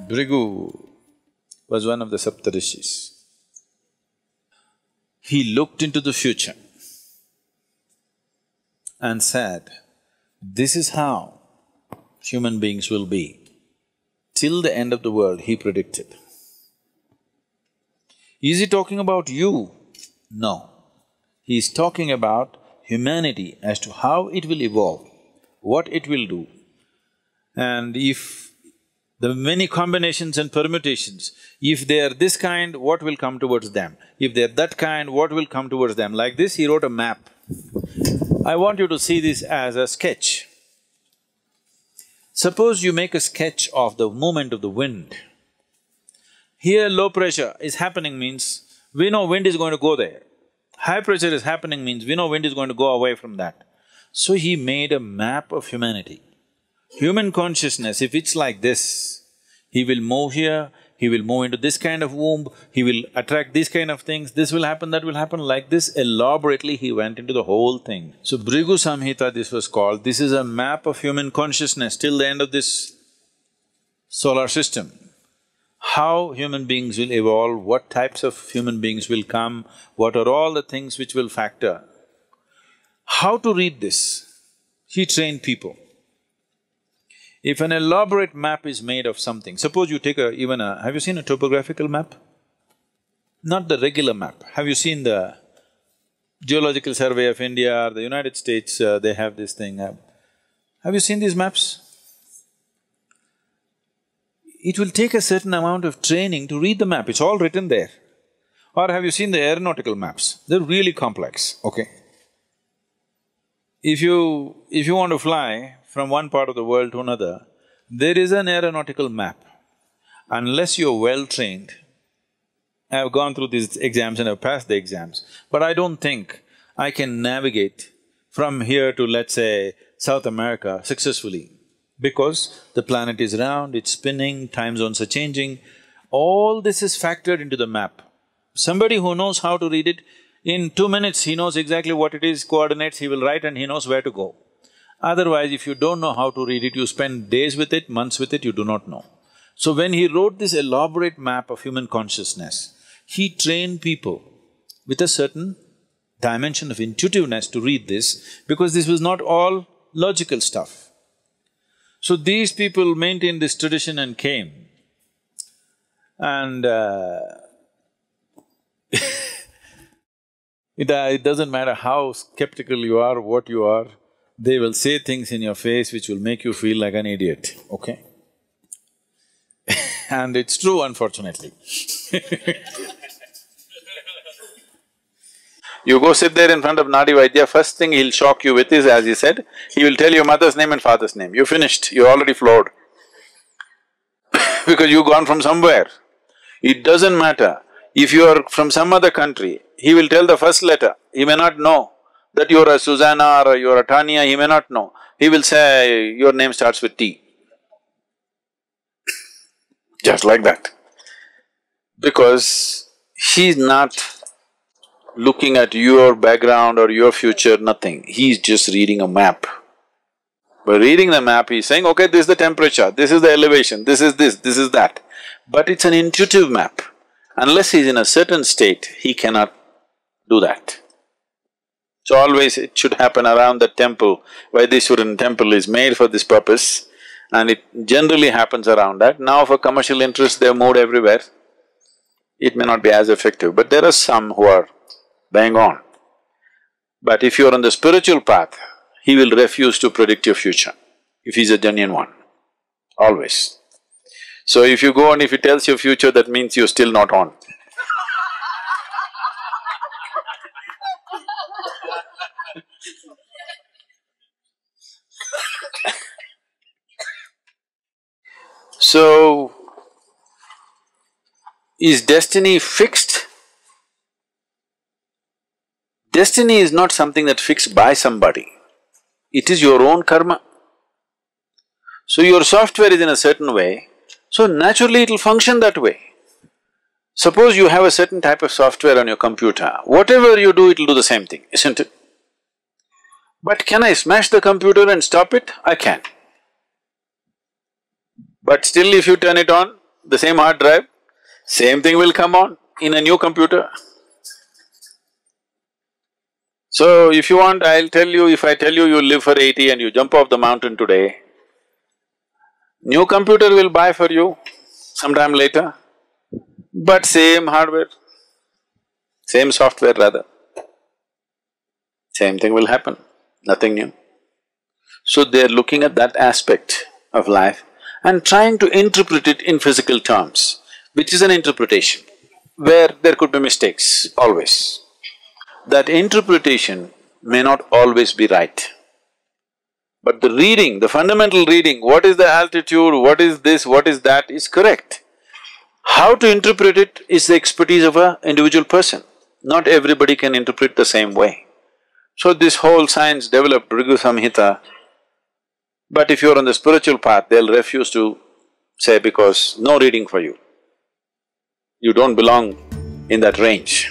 Bhrigu was one of the Saptarishis. He looked into the future and said, this is how human beings will be. Till the end of the world, he predicted. Is he talking about you? No. He is talking about humanity as to how it will evolve, what it will do. And if the many combinations and permutations, if they are this kind, what will come towards them? If they are that kind, what will come towards them? Like this, he wrote a map. I want you to see this as a sketch. Suppose you make a sketch of the movement of the wind. Here low pressure is happening means we know wind is going to go there. High pressure is happening means we know wind is going to go away from that. So he made a map of humanity. Human consciousness, if it's like this, he will move here, he will move into this kind of womb, he will attract these kind of things, this will happen, that will happen, like this elaborately he went into the whole thing. So Bhrigu Samhita this was called, this is a map of human consciousness till the end of this solar system. How human beings will evolve, what types of human beings will come, what are all the things which will factor. How to read this? He trained people. If an elaborate map is made of something, suppose you take have you seen a topographical map? Not the regular map. Have you seen the Geological Survey of India or the United States, they have this thing. Have you seen these maps? It will take a certain amount of training to read the map, it's all written there. Or have you seen the aeronautical maps? They're really complex, okay? If you want to fly from one part of the world to another, there is an aeronautical map. Unless you're well-trained, I've gone through these exams and I've passed the exams, but I don't think I can navigate from here to, let's say, South America successfully, because the planet is round, it's spinning, time zones are changing. All this is factored into the map. Somebody who knows how to read it, in 2 minutes he knows exactly what it is, coordinates, he will write and he knows where to go. Otherwise, if you don't know how to read it, you spend days with it, months with it, you do not know. So when he wrote this elaborate map of human consciousness, he trained people with a certain dimension of intuitiveness to read this, because this was not all logical stuff. So these people maintained this tradition and came, and it doesn't matter how skeptical you are, what you are, they will say things in your face which will make you feel like an idiot, okay? And it's true, unfortunately. You go sit there in front of Nadi Vaidya, first thing he'll shock you with is, as he said, he will tell your mother's name and father's name. You're finished, you're already floored. Because you've gone from somewhere. It doesn't matter. If you are from some other country, he will tell the first letter, he may not know that you're a Susanna or you're a Tanya, he may not know. He will say, your name starts with T. Just like that. Because he's not looking at your background or your future, nothing. He's just reading a map. By reading the map, he's saying, okay, this is the temperature, this is the elevation, this is that. But it's an intuitive map. Unless he's in a certain state, he cannot do that. So always it should happen around the temple. Vaidishwaran temple is made for this purpose, and it generally happens around that. Now for commercial interest, they're moved everywhere. It may not be as effective, but there are some who are bang on. But if you're on the spiritual path, he will refuse to predict your future, if he's a genuine one, always. So if you go and if he tells your future, that means you're still not on. So, is destiny fixed? Destiny is not something that's fixed by somebody, it is your own karma. So your software is in a certain way, so naturally it'll function that way. Suppose you have a certain type of software on your computer, whatever you do, it'll do the same thing, isn't it? But can I smash the computer and stop it? I can. But still if you turn it on, the same hard drive, same thing will come on in a new computer. So if you want, I'll tell you, if I tell you you live for 80 and you jump off the mountain today, new computer will buy for you sometime later, but same hardware, same software rather, same thing will happen, nothing new. So they're looking at that aspect of life and trying to interpret it in physical terms, which is an interpretation, where there could be mistakes, always. That interpretation may not always be right. But the reading, the fundamental reading, what is the altitude, what is this, what is that, is correct. How to interpret it is the expertise of an individual person. Not everybody can interpret the same way. So this whole science developed Bhrigu Samhita, but if you're on the spiritual path, they'll refuse to say because no reading for you. You don't belong in that range.